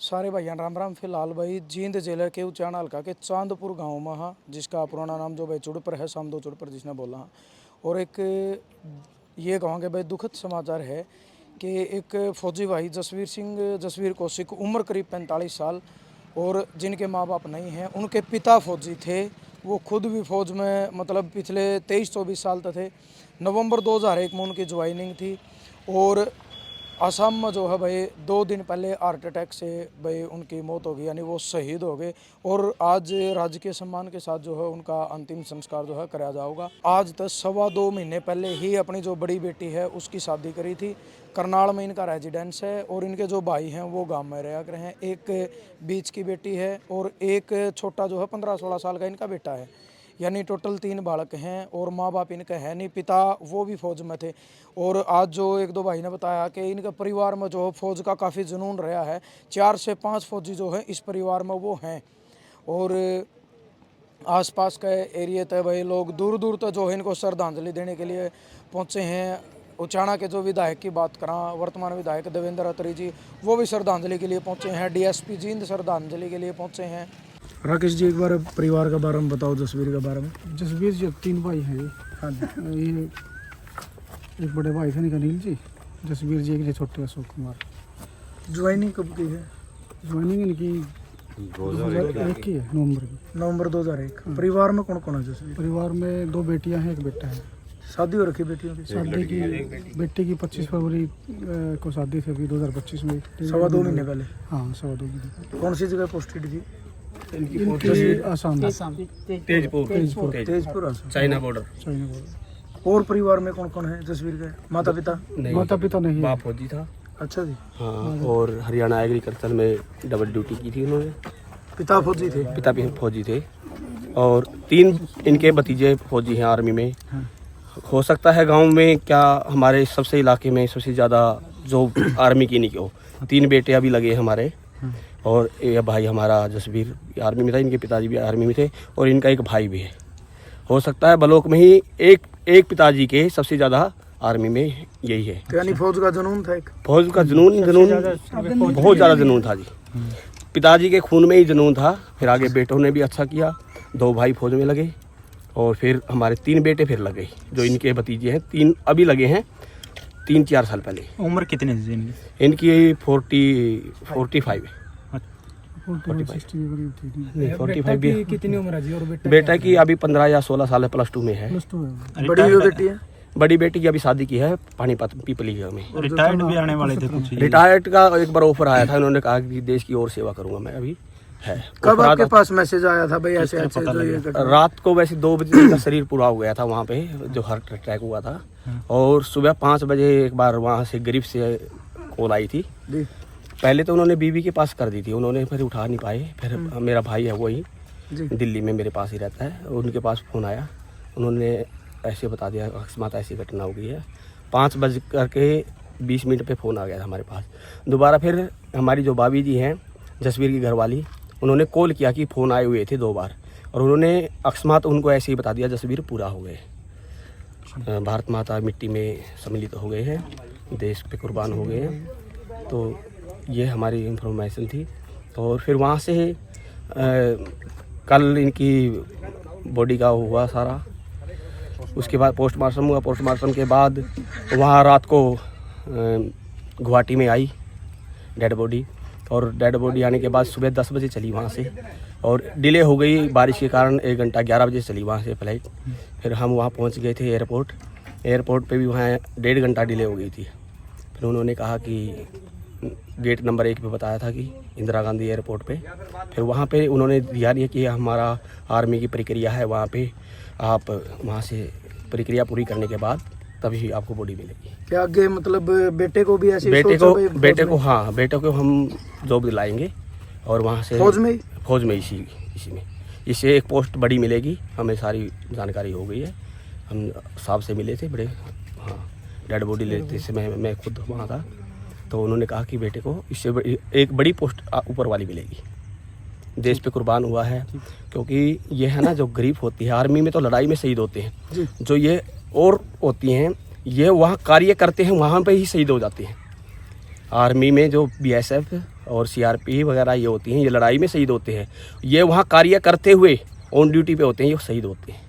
सारे भाइयों राम राम। फिलहाल भाई जींद जिले के उचाना हल्का के चांदपुर गांव में हाँ, जिसका पुराना नाम जो भाई चुड़पर है, सामदो चुड़पर जिसने बोला हाँ। और एक ये कहूँगे भाई दुखद समाचार है कि एक फौजी भाई जसवीर कौशिक, उम्र करीब 45 साल, और जिनके माँ बाप नहीं हैं, उनके पिता फौजी थे। वो खुद भी फौज में मतलब पिछले 23-24 साल तक थे। नवंबर 2001 में उनकी ज्वाइनिंग थी और असम में जो है भाई 2 दिन पहले हार्ट अटैक से भाई उनकी मौत हो गई, यानी वो शहीद हो गए। और आज राजकीय सम्मान के साथ जो है उनका अंतिम संस्कार जो है कराया जाएगा। आज तक 2.25 महीने पहले ही अपनी जो बड़ी बेटी है उसकी शादी करी थी। करनाल में इनका रेजिडेंस है और इनके जो भाई हैं वो गांव में रहा करे हैं। एक बीच की बेटी है और एक छोटा जो है 15-16 साल का इनका बेटा है, यानी टोटल 3 बालक हैं। और माँ बाप इनके हैं नहीं, पिता वो भी फौज में थे। और आज जो 1-2 भाई ने बताया कि इनके परिवार में जो फौज का काफ़ी जुनून रहा है। 4 से 5 फौजी जो है इस परिवार में वो हैं। और आसपास के एरिया तक भाई लोग दूर दूर तक जो है इनको श्रद्धांजलि देने के लिए पहुँचे हैं। उचाना के जो विधायक की बात करा, वर्तमान विधायक देवेंद्र अत्री जी, वो भी श्रद्धांजलि के लिए पहुँचे हैं। DSP जींद श्रद्धांजलि के लिए पहुँचे हैं। राकेश जी, एक बार परिवार के बारे में बताओ, जसवीर के बारे में। जसवीर जी 3 भाई हैं। हाँ जी। ये एक बड़े भाई थे अनिल जी, जसवीर जी, एक जो छोटे अशोक कुमार। ज्वाइनिंग कब की है? ज्वाइनिंग इनकी 2001 की है, नवंबर 2001। परिवार में कौन कौन है जसवीर? परिवार में 2 बेटियां हैं, एक बेटा है। शादी हो रखी बेटियों की? शादी की बेटे की 25 फरवरी को शादी थी, अभी 2025 में। 2.25 महीने पहले। हाँ, 2.25 महीने। कौन सी जगह पोस्टेड थी? इनकी आसाम, तेजपुर चाइना बॉर्डर। और परिवार में कौन कौन है जसवीर के? माता पिता? माता पिता नहीं, बाप फौजी था। अच्छा जी। हाँ, और हरियाणा एग्रीकल्चर में डबल ड्यूटी की थी उन्होंने। पिता फौजी थे? पिता भी फौजी थे और 3 इनके भतीजे फौजी हैं आर्मी में। हो सकता है गांव में क्या हमारे सबसे इलाके में सबसे ज़्यादा जो आर्मी की नहीं हो। 3 बेटे अभी लगे हमारे, और ये भाई हमारा जसवीर आर्मी में था, इनके पिताजी भी आर्मी में थे, और इनका एक भाई भी है। हो सकता है ब्लॉक में ही एक पिताजी के सबसे ज़्यादा आर्मी में यही है। तो यानी फौज का जुनून था? एक फौज का जुनून बहुत ज़्यादा जुनून था जी। पिताजी के खून में ही जुनून था। फिर आगे बेटों ने भी अच्छा किया, 2 भाई फौज में लगे, और फिर हमारे 3 बेटे फिर लगे, जो इनके भतीजे हैं। 3 अभी लगे हैं 3-4 साल पहले। उम्र कितनी थी इनकी? इनकी 45 है। 45 भी। कितनी उम्र है जी? और बेटा की अभी 15 या 16 साल है, +2 में है। बड़ी जो बेटी है? बड़ी बेटी की अभी शादी की है पानीपत पीपली में। रिटायर्ड भी आने वाले थे कुछ? रिटायर्ड का एक बार ऑफर आया था, उन्होंने कहा कि देश की और सेवा करूंगा मैं। अभी है। कब आपके पास मैसेज आया था भाई ऐसे ऐसे जो ये रात को वैसे 2 बजे का शरीर पूरा हो गया था वहाँ पे, जो हार्ट अटैक हुआ था। और सुबह 5 बजे एक बार वहाँ से गरीब से कॉल आई थी। पहले तो उन्होंने बीवी के पास कर दी थी, उन्होंने फिर उठा नहीं पाए। फिर मेरा भाई है वही दिल्ली में मेरे पास ही रहता है, उनके पास फ़ोन आया। उन्होंने ऐसे बता दिया अकस्मात ऐसी घटना हो गई है। 5:20 पे फ़ोन आ गया था हमारे पास। दोबारा फिर हमारी जो भाभी जी हैं जसवीर की घरवाली, उन्होंने कॉल किया कि फ़ोन आए हुए थे 2 बार, और उन्होंने अकस्मात उनको ऐसे ही बता दिया जसवीर पूरा हो गए, भारत माता मिट्टी में सम्मिलित हो गए हैं, देश पे कुर्बान हो गए हैं। तो ये हमारी इंफॉर्मेशन थी। और फिर वहाँ से कल इनकी बॉडी का हुआ सारा, उसके बाद पोस्टमार्टम हुआ। पोस्टमार्टम के बाद वहाँ रात को गुवाहाटी में आई डेड बॉडी, और डेड बॉडी आने के बाद सुबह 10 बजे चली वहाँ से, और डिले हो गई बारिश के कारण। 1 घंटा 11 बजे चली वहाँ से फ्लाइट। फिर हम वहाँ पहुँच गए थे एयरपोर्ट पे भी वहाँ 1.5 घंटा डिले हो गई थी। फिर उन्होंने कहा कि गेट नंबर 1 पे बताया था कि इंदिरा गांधी एयरपोर्ट पे। फिर वहाँ पे उन्होंने दिया नहीं कि हमारा आर्मी की प्रक्रिया है, वहाँ पे आप वहाँ से प्रक्रिया पूरी करने के बाद तभी आपको बॉडी मिलेगी। क्या आगे मतलब बेटे को भी ऐसे? बेटे को हम जॉब दिलाएंगे, और वहाँ से फौज में इसी में इससे एक पोस्ट बड़ी मिलेगी। हमें सारी जानकारी हो गई है, हम साहब से मिले थे बड़े। हाँ, डेड बॉडी लेते से मैं खुद वहाँ था। तो उन्होंने कहा कि बेटे को इससे एक बड़ी पोस्ट ऊपर वाली मिलेगी। देश पे कुर्बान हुआ है, क्योंकि ये है ना, जो गरीब होती है आर्मी में तो लड़ाई में शहीद होते हैं, जो ये और होती हैं ये वहाँ कार्य करते हैं, वहाँ पे ही शहीद हो जाते हैं। आर्मी में जो BSF और सीआरपी वगैरह ये होती हैं, ये लड़ाई में शहीद होते हैं। ये वहाँ कार्य करते हुए ऑन ड्यूटी पे होते हैं, ये शहीद होते हैं।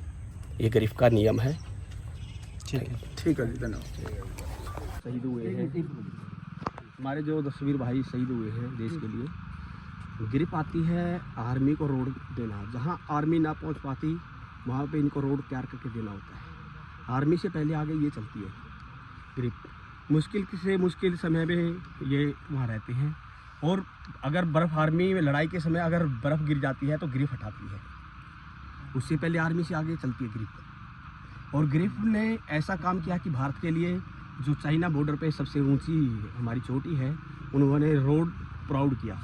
ये गिरफ्त का नियम है। ठीक है। ठीक है जी, धन्यवाद। शहीद हुए हैं हमारे जो दसवीर भाई शहीद हुए हैं देश के लिए। गिरफ्त आती है आर्मी को रोड देना, जहाँ आर्मी ना पहुँच पाती वहाँ पे इनको रोड तैयार करके देना होता है। आर्मी से पहले आगे ये चलती है गिरफ्त। मुश्किल से मुश्किल समय में ये वहाँ रहते हैं, और अगर बर्फ़ आर्मी में लड़ाई के समय अगर बर्फ़ गिर जाती है तो गिरफ्त हटाती है। उससे पहले आर्मी से आगे चलती है गिरफ्त। और गिरफ्त ने ऐसा काम किया कि भारत के लिए जो चाइना बॉर्डर पे सबसे ऊंची हमारी चोटी है, उन्होंने रोड प्राउड किया,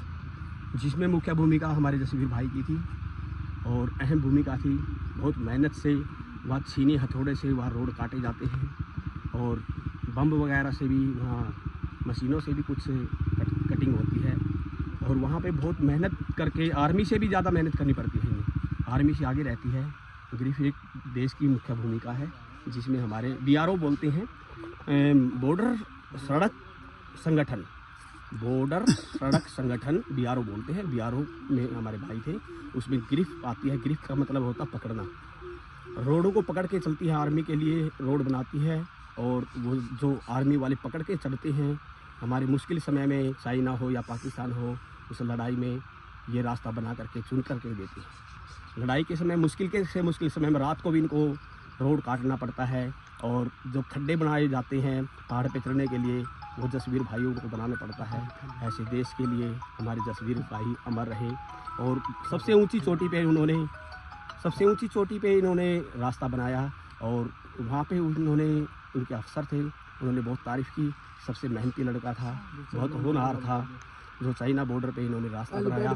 जिसमें मुख्य भूमिका हमारे जसवीर भाई की थी और अहम भूमिका थी। बहुत मेहनत से वहाँ छीने हथौड़े से वहाँ रोड काटे जाते हैं, और बम वगैरह से भी वहाँ मशीनों से भी कुछ कटिंग होती है, और वहाँ पे बहुत मेहनत करके आर्मी से भी ज़्यादा मेहनत करनी पड़ती है। आर्मी से आगे रहती है। गिरफ्त एक देश की मुख्य भूमिका है, जिसमें हमारे BRO बोलते हैं, बॉर्डर सड़क संगठन, बॉर्डर सड़क संगठन BRO बोलते हैं। BRO में हमारे भाई थे, उसमें गिरफ्त आती है। गिरफ्त का मतलब होता पकड़ना। रोडों को पकड़ के चलती है, आर्मी के लिए रोड बनाती है, और वो जो आर्मी वाले पकड़ के चढ़ते हैं हमारे मुश्किल समय में, चाइना हो या पाकिस्तान हो, उस लड़ाई में ये रास्ता बना करके चुन करके देते हैं। लड़ाई के समय मुश्किल समय में रात को भी इनको रोड काटना पड़ता है, और जो खड्डे बनाए जाते हैं पहाड़ पे चढ़ने के लिए, वो जसवीर भाइयों को बनाना पड़ता है। ऐसे देश के लिए हमारे जसवीर भाई अमर रहे, और सबसे ऊंची चोटी पे इन्होंने रास्ता बनाया, और वहाँ पे उन्होंने, उनके अफसर थे, उन्होंने बहुत तारीफ़ की। सबसे मेहनती लड़का था, बहुत होनहार था, जो चाइना बॉर्डर पे इन्होंने रास्ता बनाया।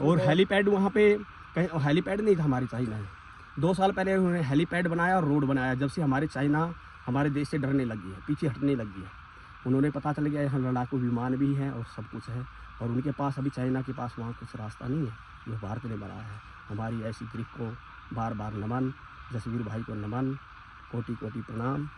और हेलीपैड वहाँ पे, कहीं हेलीपैड नहीं था हमारी चाइना में। 2 साल पहले उन्होंने हेलीपैड बनाया और रोड बनाया। जब से हमारे चाइना हमारे देश से डरने लगी है, पीछे हटने लगी है, उन्होंने पता चल गया यहाँ लड़ाकू विमान भी हैं और सब कुछ है, और उनके पास अभी चाइना के पास वहाँ कुछ रास्ता नहीं है, जो भारत ने बनाया है। हमारी ऐसी गिरफ्त को बार बार नमन, जसवीर भाई को नमन, कोटि कोटि प्रणाम।